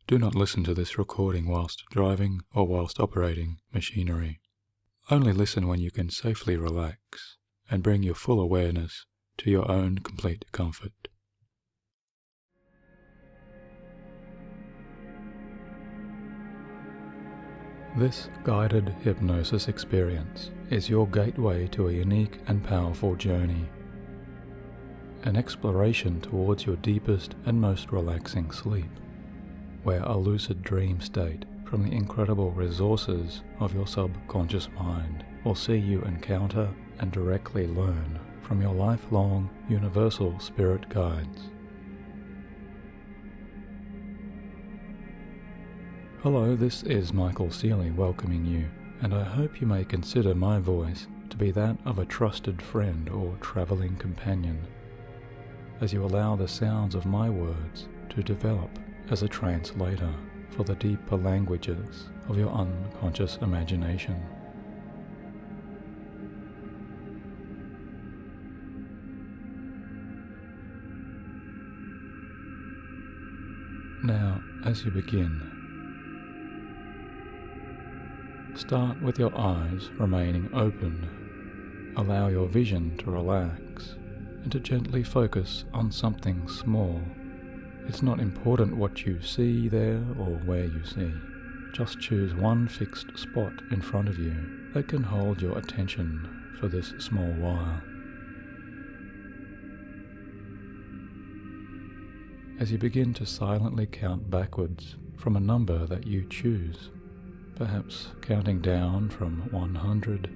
Do not listen to this recording whilst driving or whilst operating machinery. Only listen when you can safely relax and bring your full awareness to your own complete comfort. This guided hypnosis experience is your gateway to a unique and powerful journey, an exploration towards your deepest and most relaxing sleep, where a lucid dream state from the incredible resources of your subconscious mind will see you encounter and directly learn from your lifelong universal spirit guides. Hello, this is Michael Seeley welcoming you, and I hope you may consider my voice to be that of a trusted friend or traveling companion, as you allow the sounds of my words to develop as a translator for the deeper languages of your unconscious imagination. Now, as you begin, start with your eyes remaining open. Allow your vision to relax and to gently focus on something small. It's not important what you see there or where you see. Just choose one fixed spot in front of you that can hold your attention for this small while. As you begin to silently count backwards from a number that you choose, perhaps counting down from 100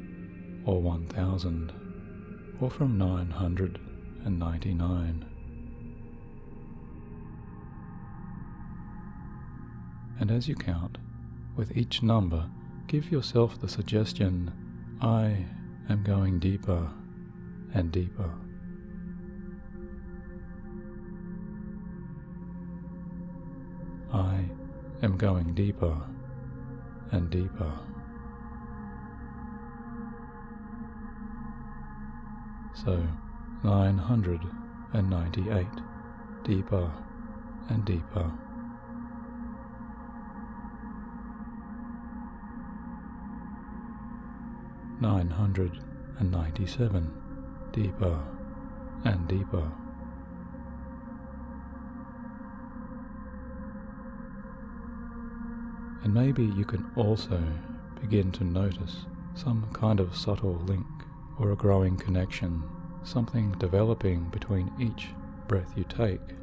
or 1000 or from 999. And as you count, with each number, give yourself the suggestion, I am going deeper and deeper. I am going deeper and deeper. So 998, deeper and deeper. 997, deeper and deeper. And maybe you can also begin to notice some kind of subtle link or a growing connection, something developing between each breath you take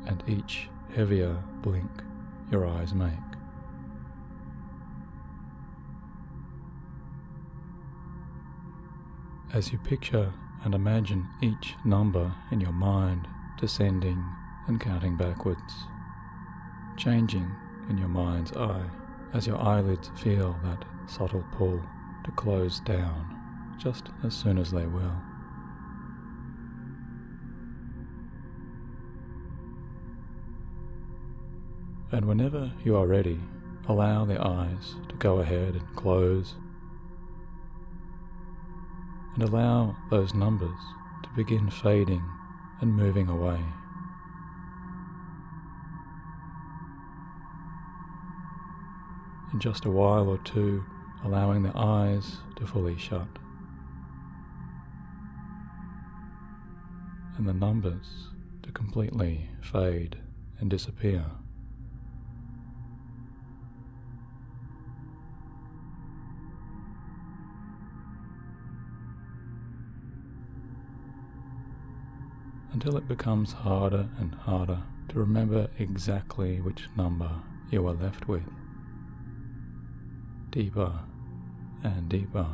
and each heavier blink your eyes make. As you picture and imagine each number in your mind descending and counting backwards, changing in your mind's eye as your eyelids feel that subtle pull to close down just as soon as they will. And whenever you are ready, allow the eyes to go ahead and close, and allow those numbers to begin fading and moving away. In just a while or two, allowing the eyes to fully shut, and the numbers to completely fade and disappear. Until it becomes harder and harder to remember exactly which number you are left with. Deeper and deeper,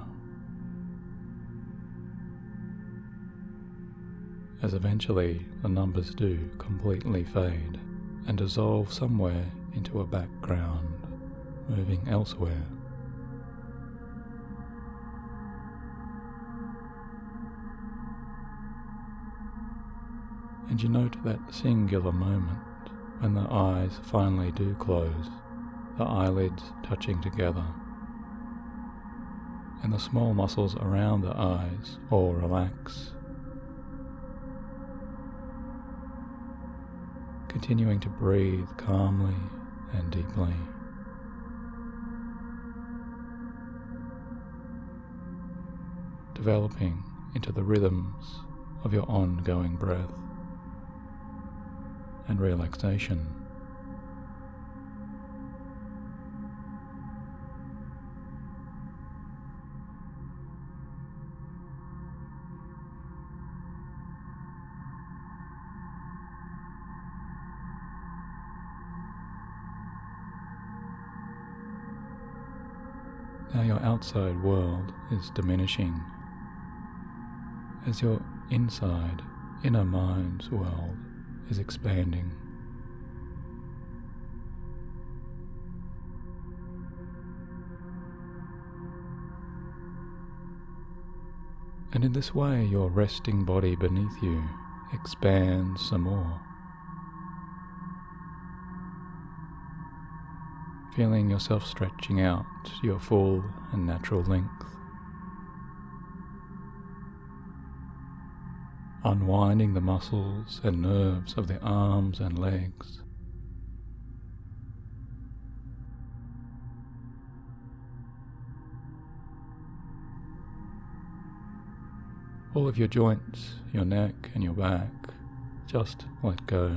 as eventually the numbers do completely fade and dissolve somewhere into a background, moving elsewhere. And you note that singular moment when the eyes finally do close, the eyelids touching together, and the small muscles around the eyes all relax, continuing to breathe calmly and deeply. Developing into the rhythms of your ongoing breath and relaxation. Now your outside world is diminishing as your inner mind's world is expanding. And in this way, your resting body beneath you expands some more, feeling yourself stretching out to your full and natural length, unwinding the muscles and nerves of the arms and legs, all of your joints, your neck and your back, just let go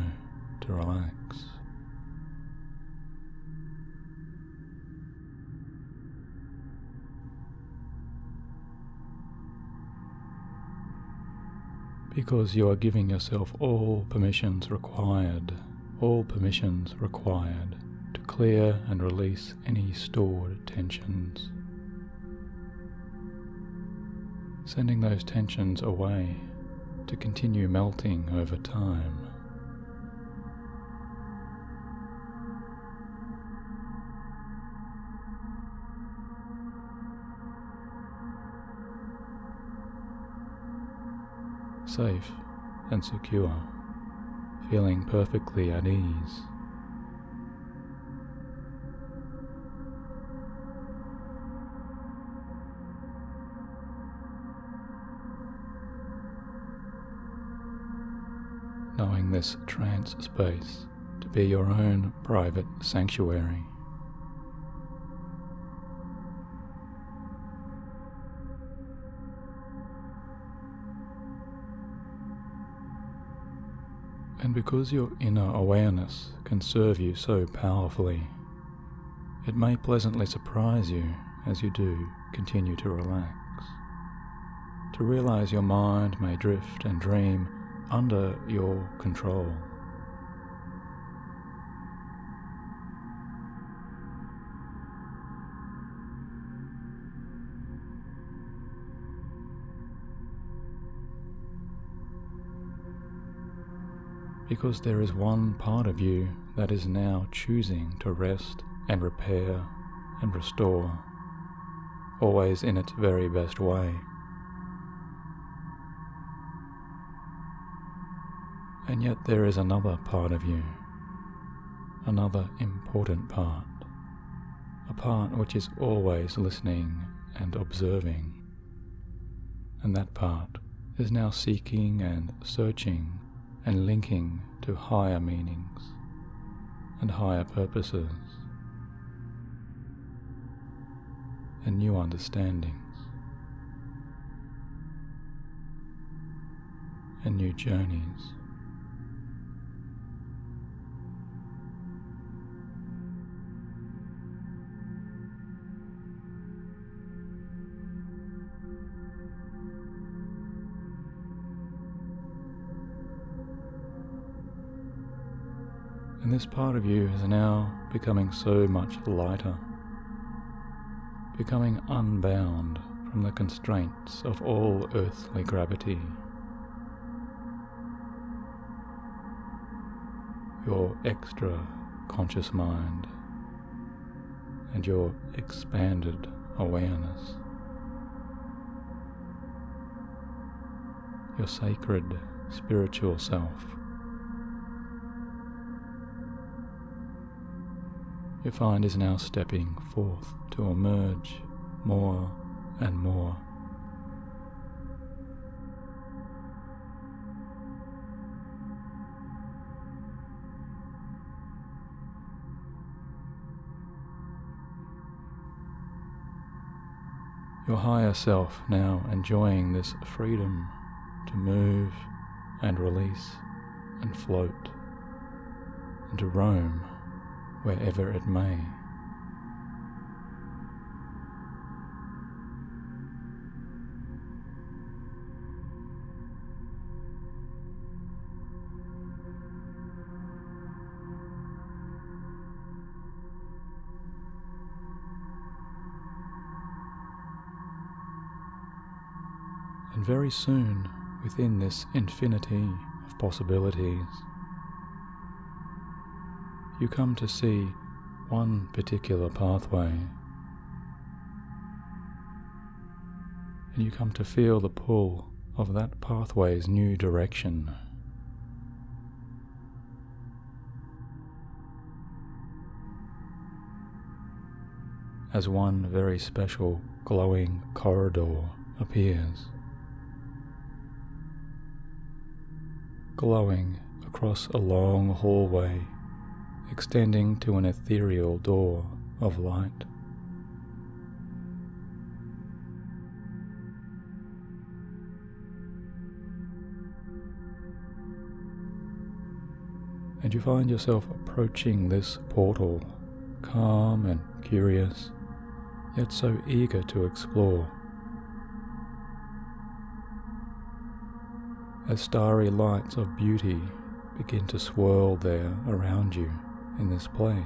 to relax. Because you are giving yourself all permissions required to clear and release any stored tensions. Sending those tensions away to continue melting over time. Safe and secure, feeling perfectly at ease. Knowing this trance space to be your own private sanctuary. And because your inner awareness can serve you so powerfully, it may pleasantly surprise you as you do continue to relax, to realize your mind may drift and dream under your control. Because there is one part of you that is now choosing to rest and repair and restore, always in its very best way. And yet there is another part of you, another important part, a part which is always listening and observing. And that part is now seeking and searching and linking to higher meanings and higher purposes and new understandings and new journeys. And this part of you is now becoming so much lighter, becoming unbound from the constraints of all earthly gravity. Your extra conscious mind and your expanded awareness, your sacred spiritual self. You find is now stepping forth to emerge more and more. your higher self now enjoying this freedom to move and release and float and to roam wherever it may. And very soon, within this infinity of possibilities, you come to see one particular pathway, and you come to feel the pull of that pathway's new direction. As one very special glowing corridor appears, glowing across a long hallway, extending to an ethereal door of light. And you find yourself approaching this portal, calm and curious, yet so eager to explore. As starry lights of beauty begin to swirl there around you in this place.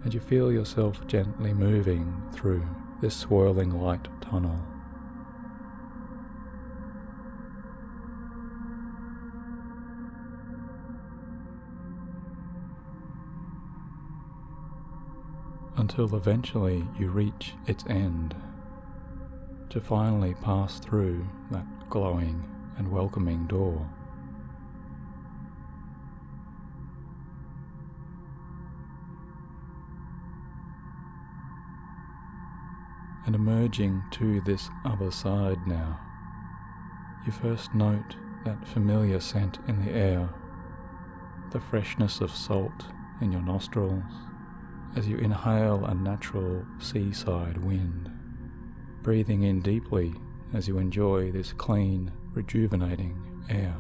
And you feel yourself gently moving through this swirling light tunnel. Until eventually you reach its end, to finally pass through that glowing and welcoming door. And emerging to this other side now, you first note that familiar scent in the air, the freshness of salt in your nostrils, as you inhale a natural seaside wind, breathing in deeply as you enjoy this clean, rejuvenating air.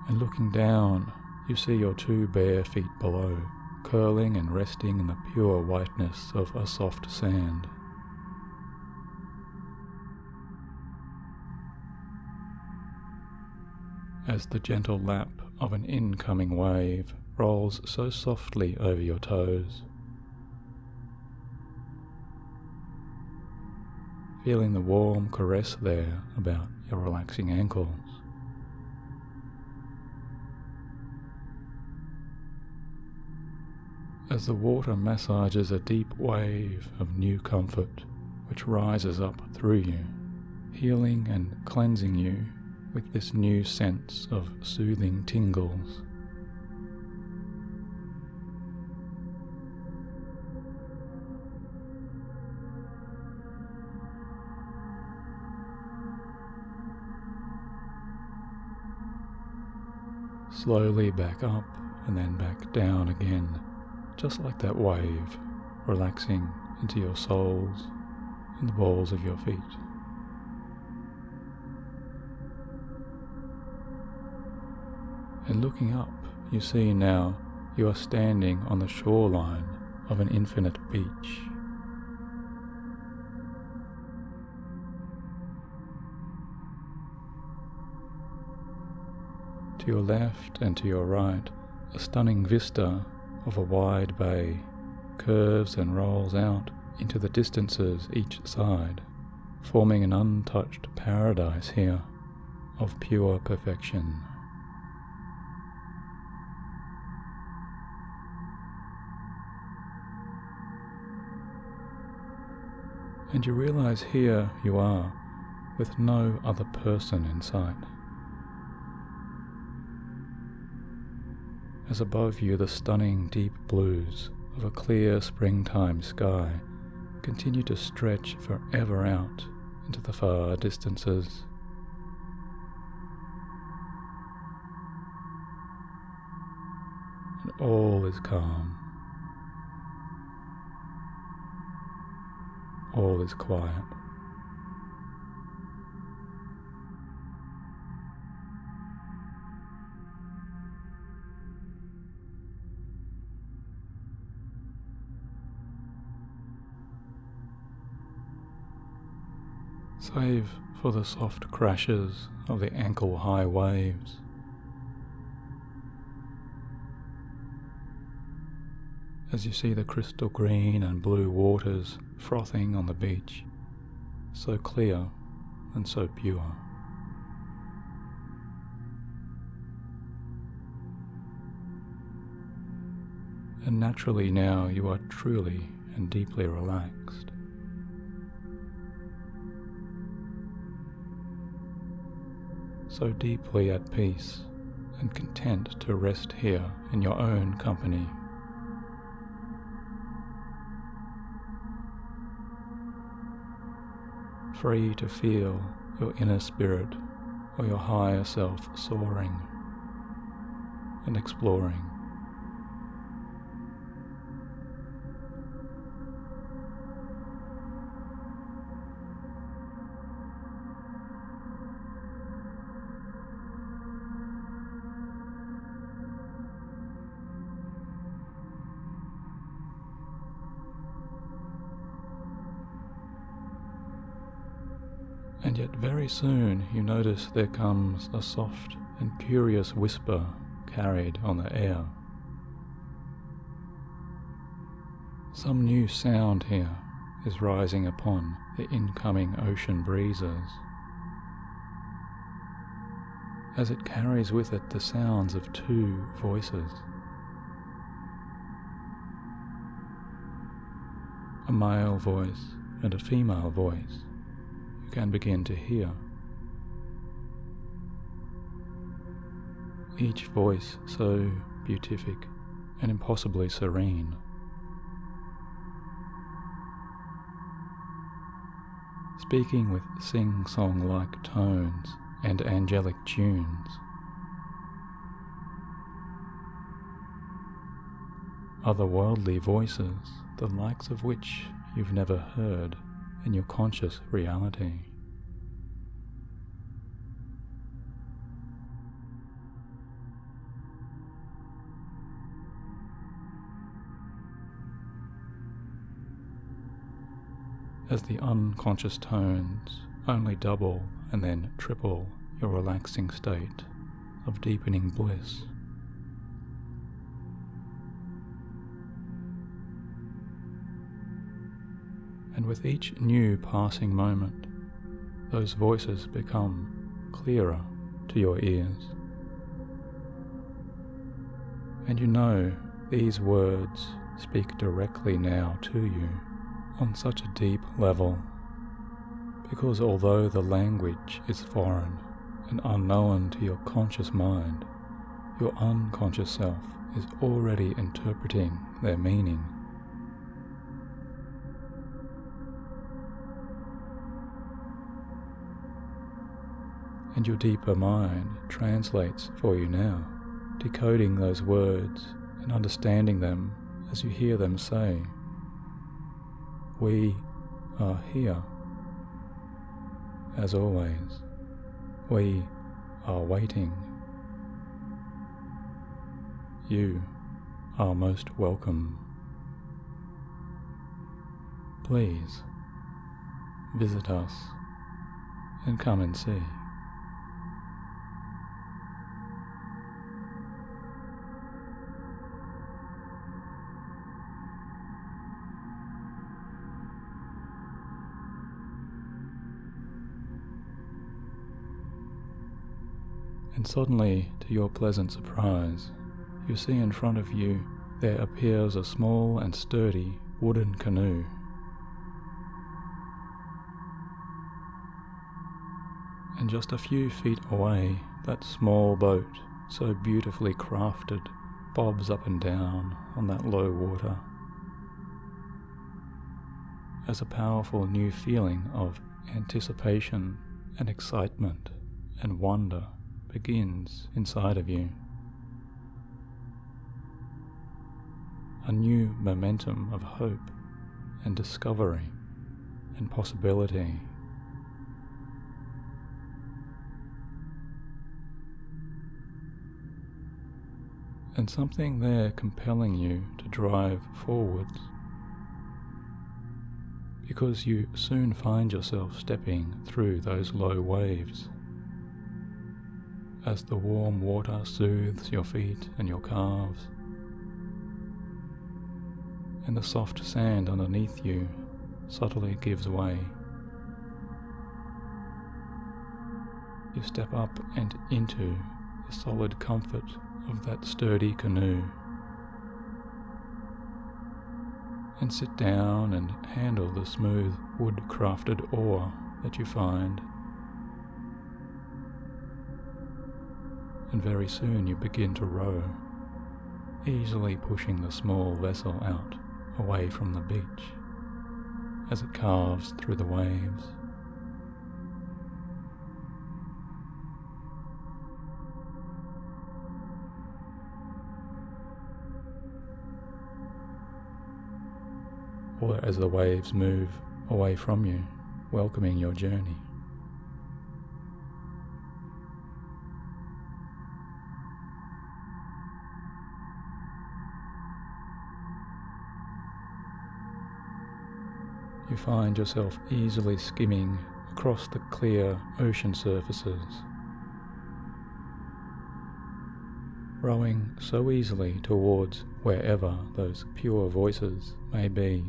And looking down, you see your two bare feet below, curling and resting in the pure whiteness of a soft sand. As the gentle lap of an incoming wave rolls so softly over your toes, feeling the warm caress there about your relaxing ankles. As the water massages a deep wave of new comfort which rises up through you, healing and cleansing you with this new sense of soothing tingles. Slowly back up and then back down again, just like that wave, relaxing into your soles and the balls of your feet. And looking up, you see now you are standing on the shoreline of an infinite beach. To your left and to your right, a stunning vista of a wide bay curves and rolls out into the distances each side, forming an untouched paradise here of pure perfection. And you realize here you are, with no other person in sight. As above you the stunning deep blues of a clear springtime sky continue to stretch forever out into the far distances. And all is calm. All is quiet. Save for the soft crashes of the ankle-high waves, as you see the crystal green and blue waters frothing on the beach, so clear and so pure. And naturally now you are truly and deeply relaxed. So deeply at peace and content to rest here in your own company. Free to feel your inner spirit or your higher self soaring and exploring. And yet very soon you notice there comes a soft and curious whisper carried on the air. Some new sound here is rising upon the incoming ocean breezes, as it carries with it the sounds of two voices. A male voice and a female voice you can begin to hear. Each voice so beatific and impossibly serene. Speaking with sing-song-like tones and angelic tunes. Otherworldly voices, the likes of which you've never heard in your conscious reality. As the unconscious tones only double and then triple your relaxing state of deepening bliss. And with each new passing moment, those voices become clearer to your ears. And you know these words speak directly now to you on such a deep level, because although the language is foreign and unknown to your conscious mind, your unconscious self is already interpreting their meaning. And your deeper mind translates for you now, decoding those words and understanding them as you hear them say, "We are here. As always, we are waiting. You are most welcome. Please visit us and come and see." And suddenly, to your pleasant surprise, you see in front of you there appears a small and sturdy wooden canoe. And just a few feet away, that small boat, so beautifully crafted, bobs up and down on that low water, as a powerful new feeling of anticipation and excitement and wonder begins inside of you. A new momentum of hope and discovery and possibility. And something there compelling you to drive forwards, because you soon find yourself stepping through those low waves as the warm water soothes your feet and your calves, and the soft sand underneath you subtly gives way. You step up and into the solid comfort of that sturdy canoe, and sit down and handle the smooth wood-crafted oar that you find. And very soon you begin to row, easily pushing the small vessel out away from the beach as it carves through the waves. Or as the waves move away from you, welcoming your journey. You find yourself easily skimming across the clear ocean surfaces, rowing so easily towards wherever those pure voices may be.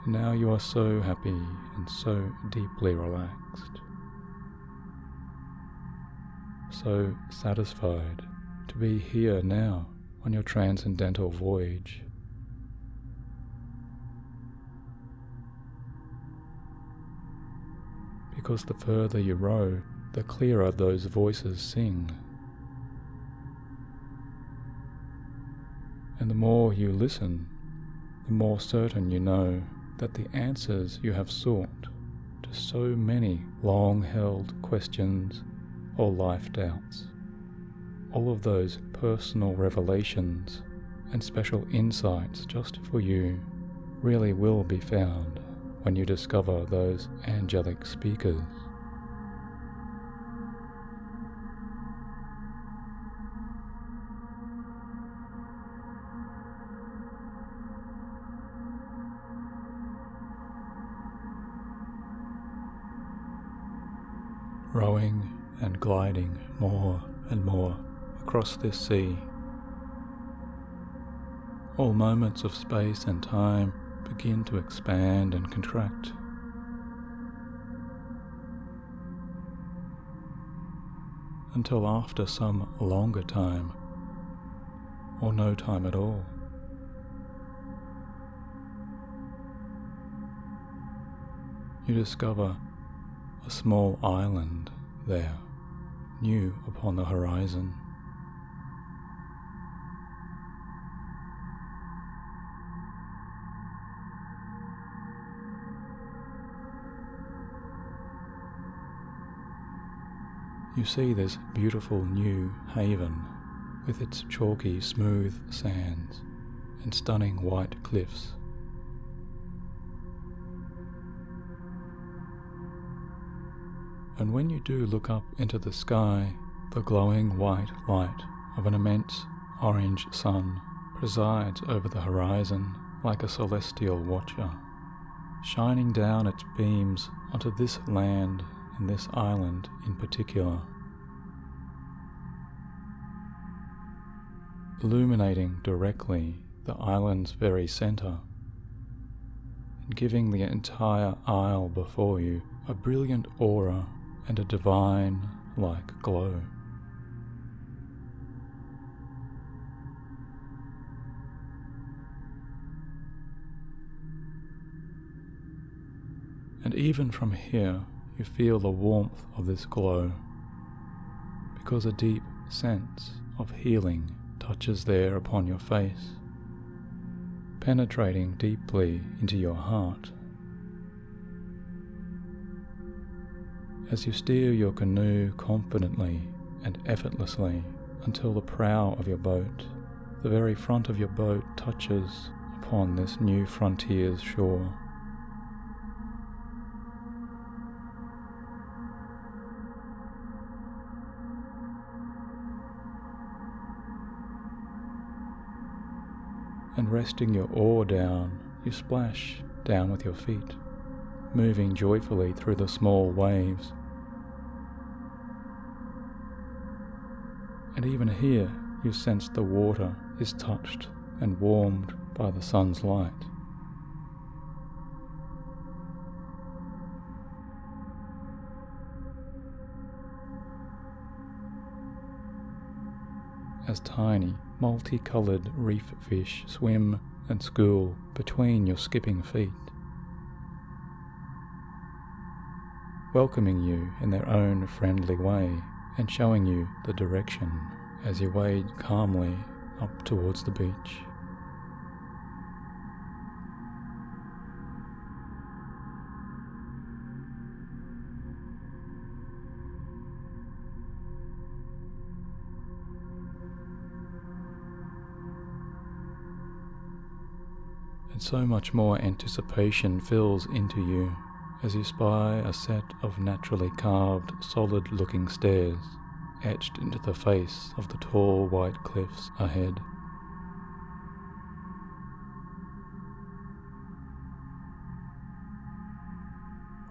Now you are so happy and so deeply relaxed, so satisfied to be here now on your transcendental voyage. Because the further you row, the clearer those voices sing. And the more you listen, the more certain you know that the answers you have sought to so many long-held questions or life doubts, all of those personal revelations and special insights just for you, really will be found when you discover those angelic speakers. Rowing and gliding more and more across this sea, all moments of space and time begin to expand and contract. Until after some longer time, or no time at all, you discover a small island there, new upon the horizon. You see this beautiful new haven with its chalky smooth sands and stunning white cliffs. And when you do look up into the sky, the glowing white light of an immense orange sun presides over the horizon like a celestial watcher, shining down its beams onto this land and this island in particular, illuminating directly the island's very centre, and giving the entire isle before you a brilliant aura and a divine-like glow. And even from here, you feel the warmth of this glow, because a deep sense of healing touches there upon your face, penetrating deeply into your heart. As you steer your canoe confidently and effortlessly until the prow of your boat, the very front of your boat, touches upon this new frontier's shore. And resting your oar down, you splash down with your feet, moving joyfully through the small waves. And even here, you sense the water is touched and warmed by the sun's light. As tiny, multicolored reef fish swim and school between your skipping feet, welcoming you in their own friendly way and showing you the direction as you wade calmly up towards the beach. And so much more anticipation fills into you as you spy a set of naturally carved, solid-looking stairs etched into the face of the tall white cliffs ahead.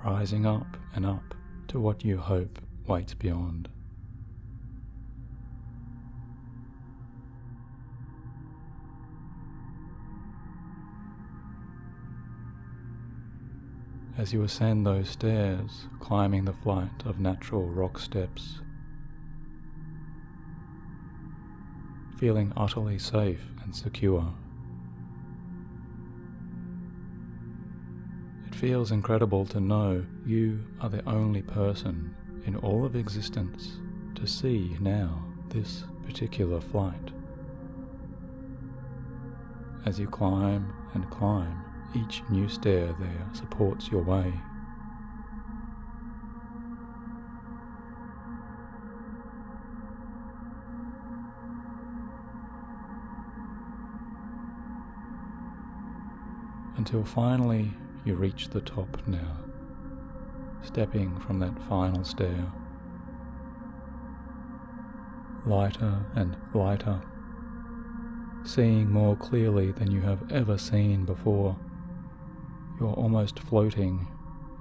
Rising up and up to what you hope waits beyond. As you ascend those stairs, climbing the flight of natural rock steps, feeling utterly safe and secure. It feels incredible to know you are the only person in all of existence to see now this particular flight. As you climb and climb, each new stair there supports your way. Until finally you reach the top now, stepping from that final stair. Lighter and lighter, seeing more clearly than you have ever seen before. You're almost floating,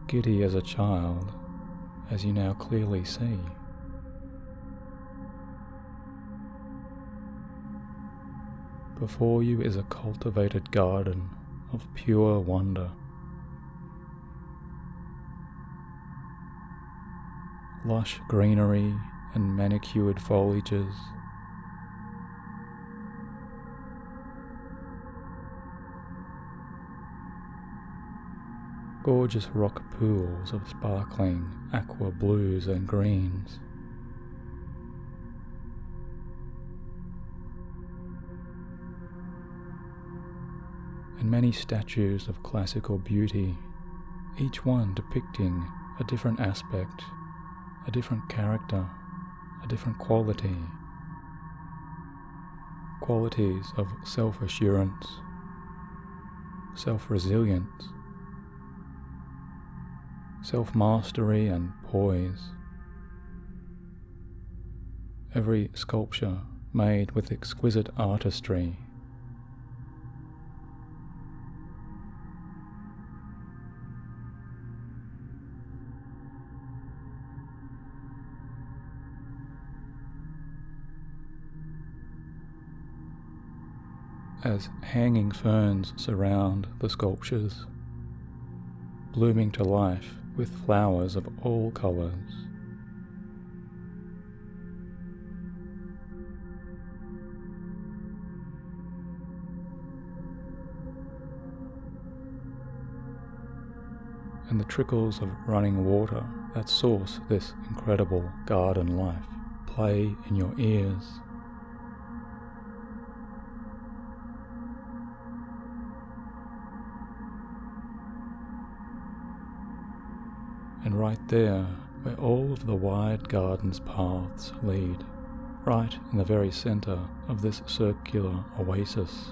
giddy as a child, as you now clearly see. Before you is a cultivated garden of pure wonder. Lush greenery and manicured foliages. Gorgeous rock pools of sparkling aqua blues and greens. And many statues of classical beauty, each one depicting a different aspect, a different character, a different quality. Qualities of self-assurance, self-resilience, self-mastery and poise. Every sculpture made with exquisite artistry. As hanging ferns surround the sculptures, blooming to life with flowers of all colours. and the trickles of running water that source this incredible garden life play in your ears. And right there, where all of the wide garden's paths lead, right in the very center of this circular oasis,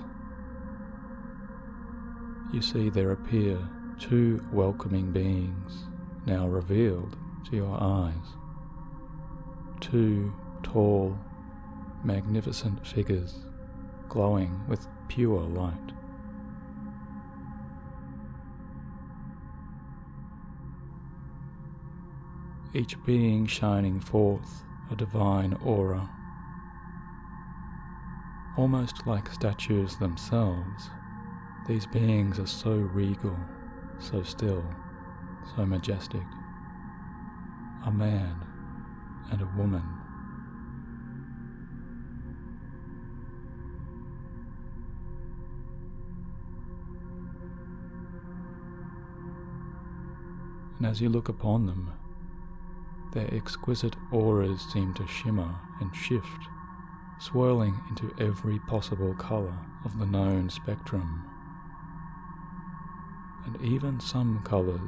you see there appear two welcoming beings, now revealed to your eyes. Two tall, magnificent figures, glowing with pure light. Each being shining forth a divine aura. Almost like statues themselves, these beings are so regal, so still, so majestic. A man and a woman. And as you look upon them, their exquisite auras seem to shimmer and shift, swirling into every possible colour of the known spectrum. And even some colours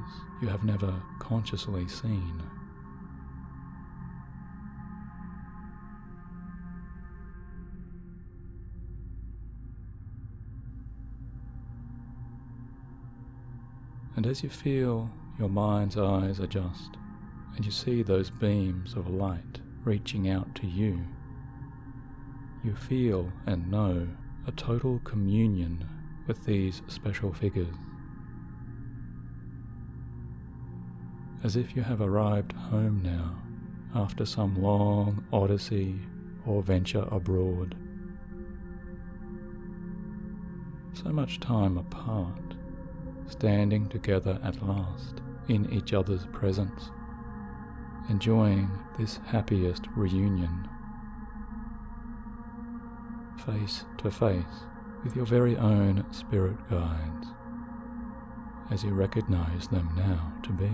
you have never consciously seen. And as you feel your mind's eyes adjust, and you see those beams of light reaching out to you, you feel and know a total communion with these special figures. As if you have arrived home now after some long odyssey or venture abroad. So much time apart, standing together at last in each other's presence, enjoying this happiest reunion, face to face with your very own spirit guides, as you recognize them now to be.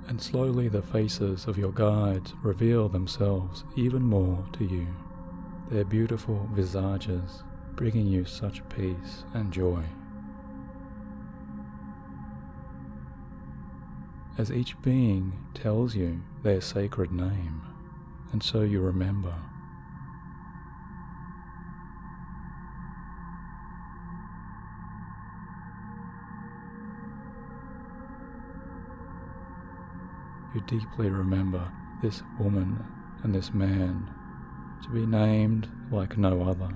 And slowly the faces of your guides reveal themselves even more to you, their beautiful visages bringing you such peace and joy. As each being tells you their sacred name, and so you remember. You deeply remember this woman and this man to be named like no other.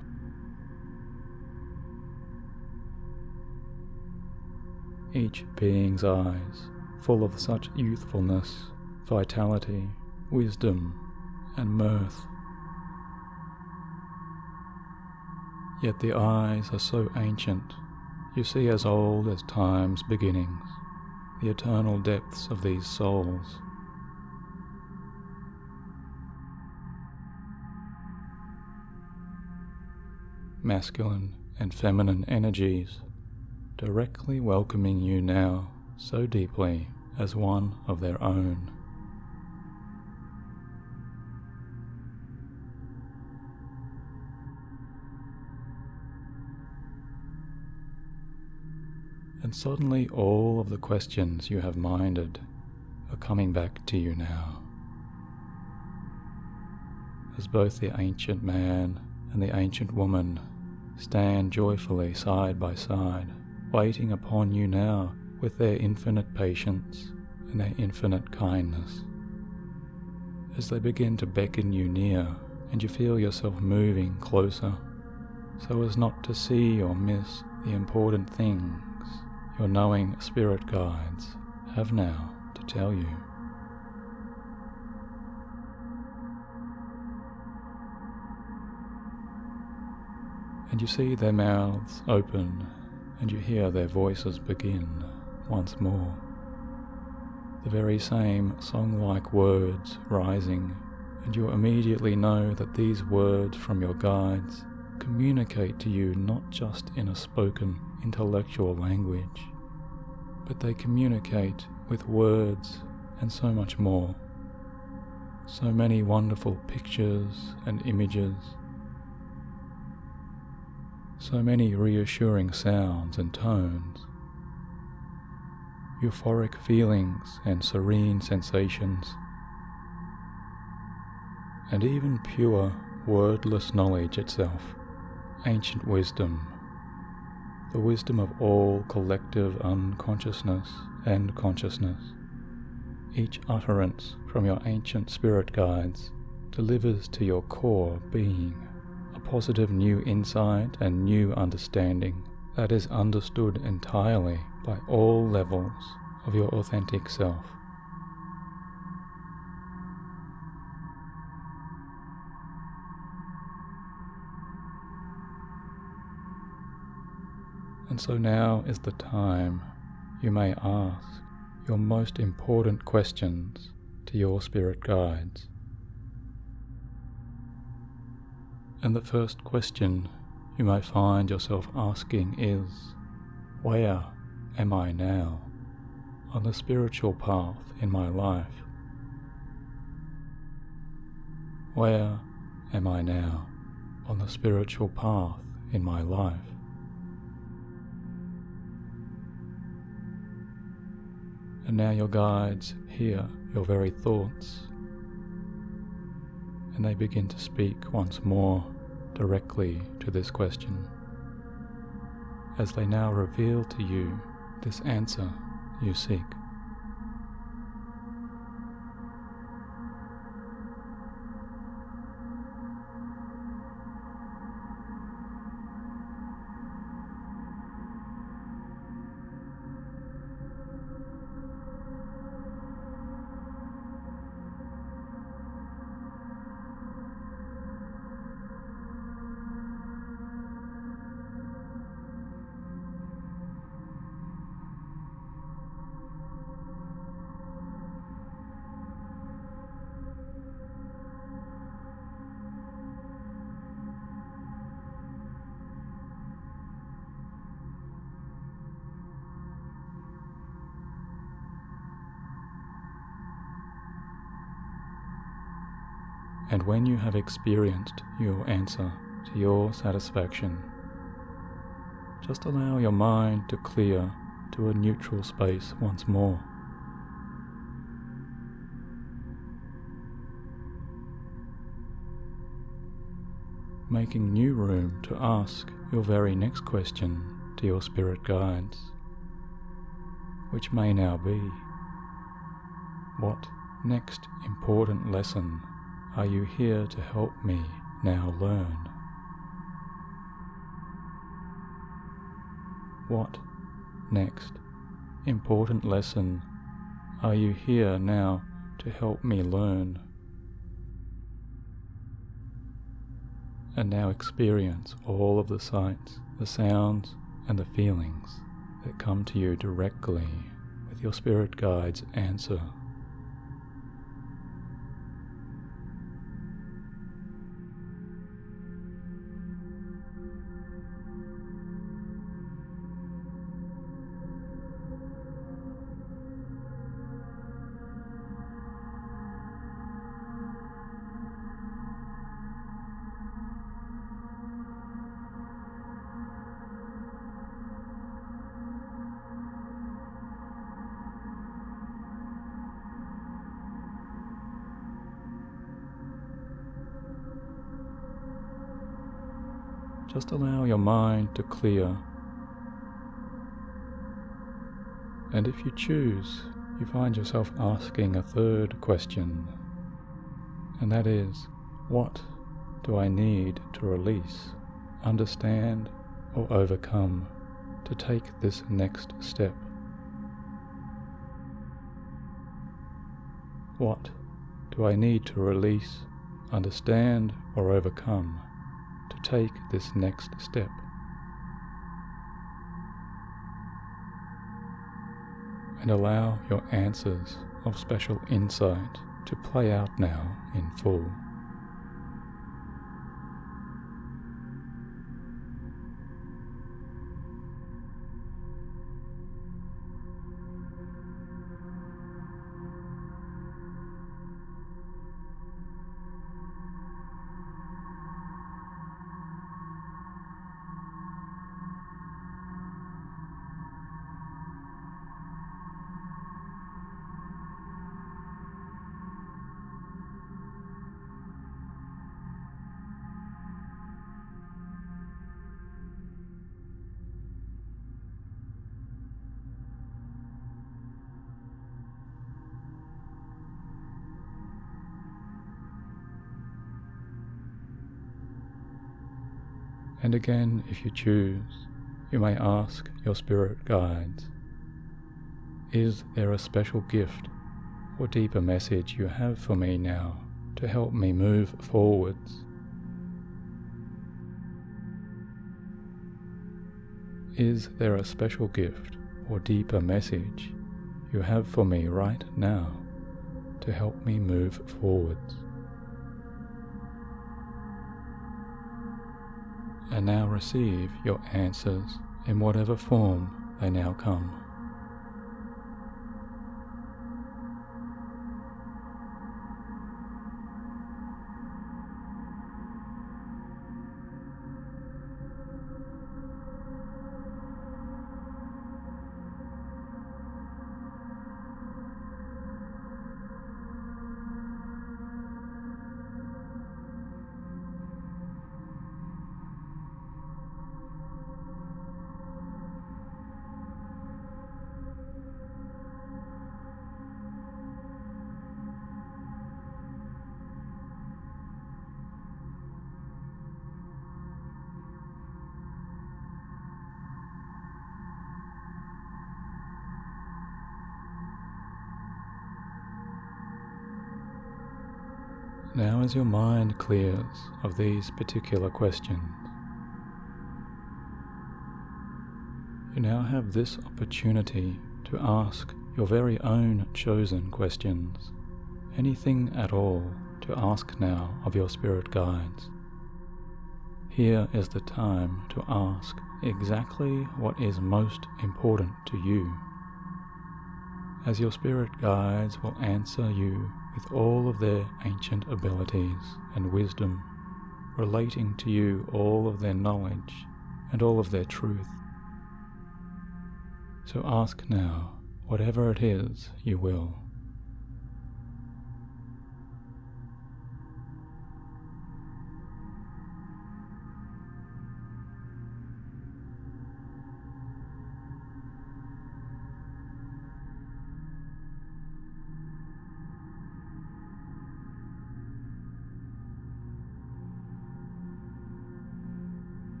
Each being's eyes full of such youthfulness, vitality, wisdom, and mirth. Yet the eyes are so ancient, you see as old as time's beginnings, the eternal depths of these souls. Masculine and feminine energies directly welcoming you now so deeply as one of their own. And suddenly all of the questions you have minded are coming back to you now, as both the ancient man and the ancient woman stand joyfully side by side, waiting upon you now with their infinite patience and their infinite kindness. As they begin to beckon you near, and you feel yourself moving closer, so as not to see or miss the important things your knowing spirit guides have now to tell you. And you see their mouths open, and you hear their voices begin once more. the very same song-like words rising, and you immediately know that these words from your guides communicate to you not just in a spoken intellectual language, but they communicate with words and so much more. So many wonderful pictures and images, so many reassuring sounds and tones, euphoric feelings and serene sensations, and even pure, wordless knowledge itself, ancient wisdom, the wisdom of all collective unconsciousness and consciousness. Each utterance from your ancient spirit guides delivers to your core being a positive new insight and new understanding that is understood entirely by all levels of your authentic self. And so now is the time you may ask your most important questions to your spirit guides. And the first question you may find yourself asking is, where am I now on the spiritual path in my life? Where am I now on the spiritual path in my life? And now your guides hear your very thoughts, and they begin to speak once more directly to this question, as they now reveal to you this answer you seek. And when you have experienced your answer to your satisfaction, just allow your mind to clear to a neutral space once more. Making new room to ask your very next question to your spirit guides, which may now be, what next important lesson are you here to help me now learn? What next important lesson are you here now to help me learn? And now experience all of the sights, the sounds, and the feelings that come to you directly with your spirit guide's answer. Just allow your mind to clear, and if you choose, you find yourself asking a third question, and that is, what do I need to release, understand, or overcome to take this next step? What do I need to release, understand, or overcome to take this next step? And allow your answers of special insight to play out now in full. And again, if you choose, you may ask your spirit guides, is there a special gift or deeper message you have for me now to help me move forwards? Is there a special gift or deeper message you have for me right now to help me move forwards? And now receive your answers in whatever form they now come. Now as your mind clears of these particular questions, you now have this opportunity to ask your very own chosen questions, anything at all to ask now of your spirit guides. Here is the time to ask exactly what is most important to you, as your spirit guides will answer you with all of their ancient abilities and wisdom, relating to you all of their knowledge and all of their truth. So ask now whatever it is you will.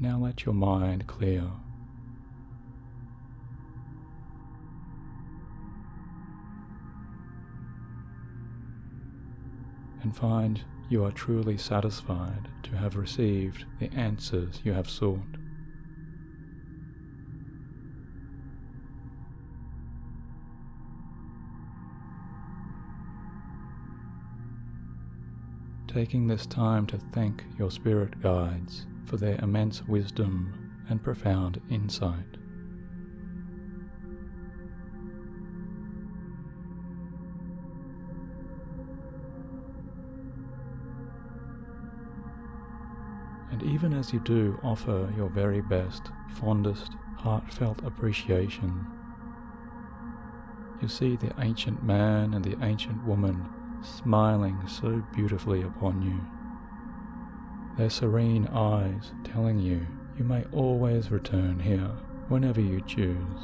Now let your mind clear. And find you are truly satisfied to have received the answers you have sought. Taking this time to thank your spirit guides for their immense wisdom and profound insight. And even as you do, offer your very best, fondest, heartfelt appreciation. You see the ancient man and the ancient woman smiling so beautifully upon you, their serene eyes telling you you may always return here whenever you choose.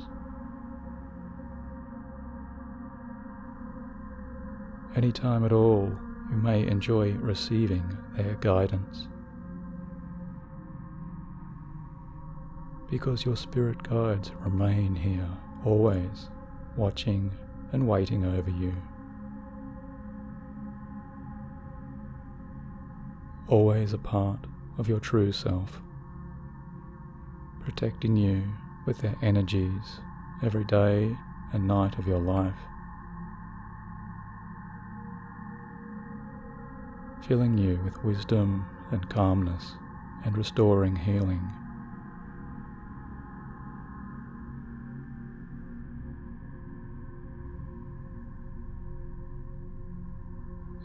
Anytime at all, you may enjoy receiving their guidance, because your spirit guides remain here, always watching and waiting over you. Always a part of your true self, protecting you with their energies every day and night of your life, filling you with wisdom and calmness and restoring healing.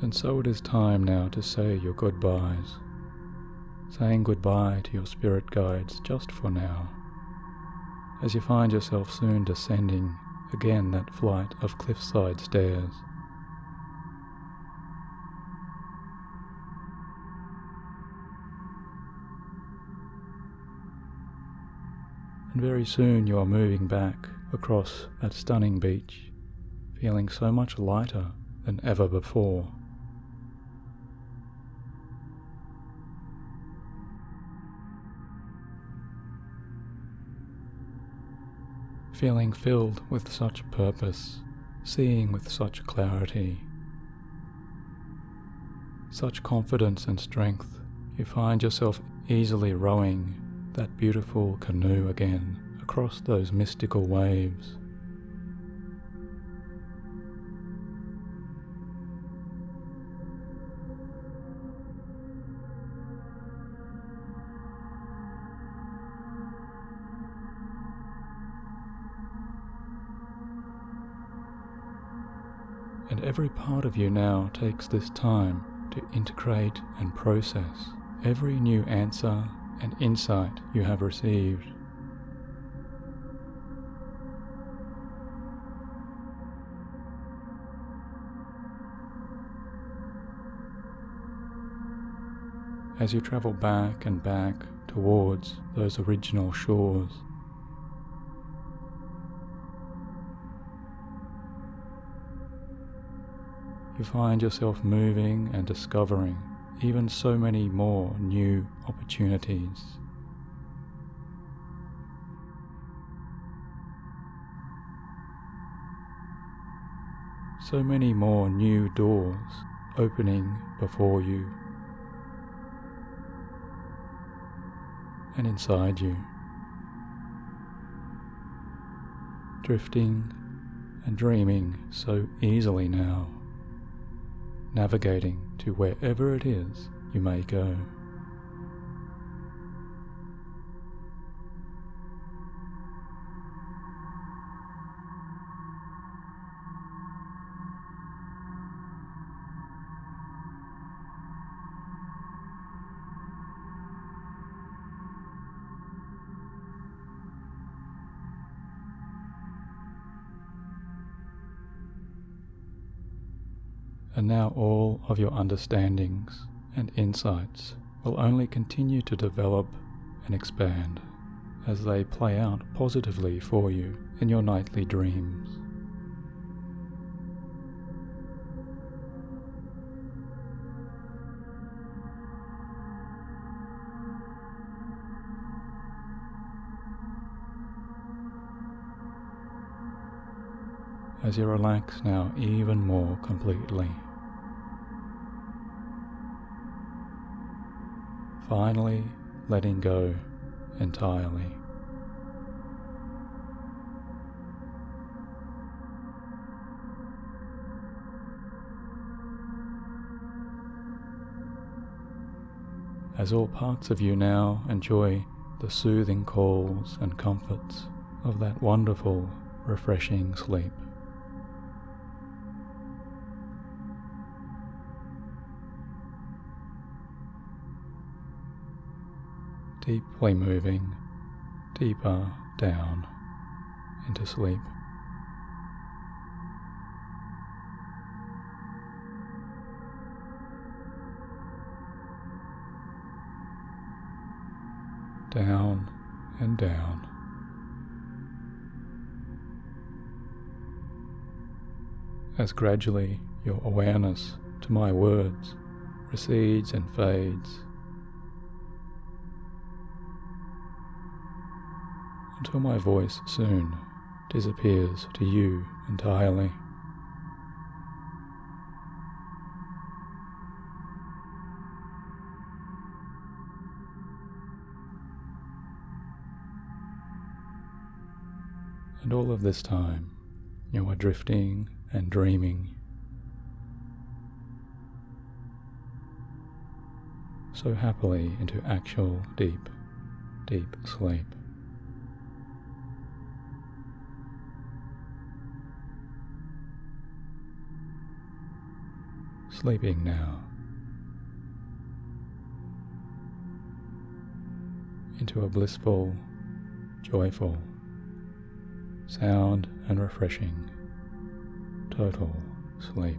And so it is time now to say your goodbyes, saying goodbye to your spirit guides just for now, as you find yourself soon descending again that flight of cliffside stairs. And very soon you are moving back across that stunning beach, feeling so much lighter than ever before. Feeling filled with such purpose, seeing with such clarity, such confidence and strength, you find yourself easily rowing that beautiful canoe again across those mystical waves. And every part of you now takes this time to integrate and process every new answer and insight you have received. As you travel back and back towards those original shores, you find yourself moving and discovering even so many more new opportunities. So many more new doors opening before you and inside you, drifting and dreaming so easily now, navigating to wherever it is you may go. And now all of your understandings and insights will only continue to develop and expand as they play out positively for you in your nightly dreams. as you relax now even more completely. Finally letting go entirely. As all parts of you now enjoy the soothing calls and comforts of that wonderful, refreshing sleep. Deeply moving deeper down into sleep. Down and down. As gradually your awareness to my words recedes and fades, until my voice soon disappears to you entirely. And all of this time, you are drifting and dreaming, so happily into actual deep, deep sleep. Sleeping now into a blissful, joyful, sound and refreshing total sleep.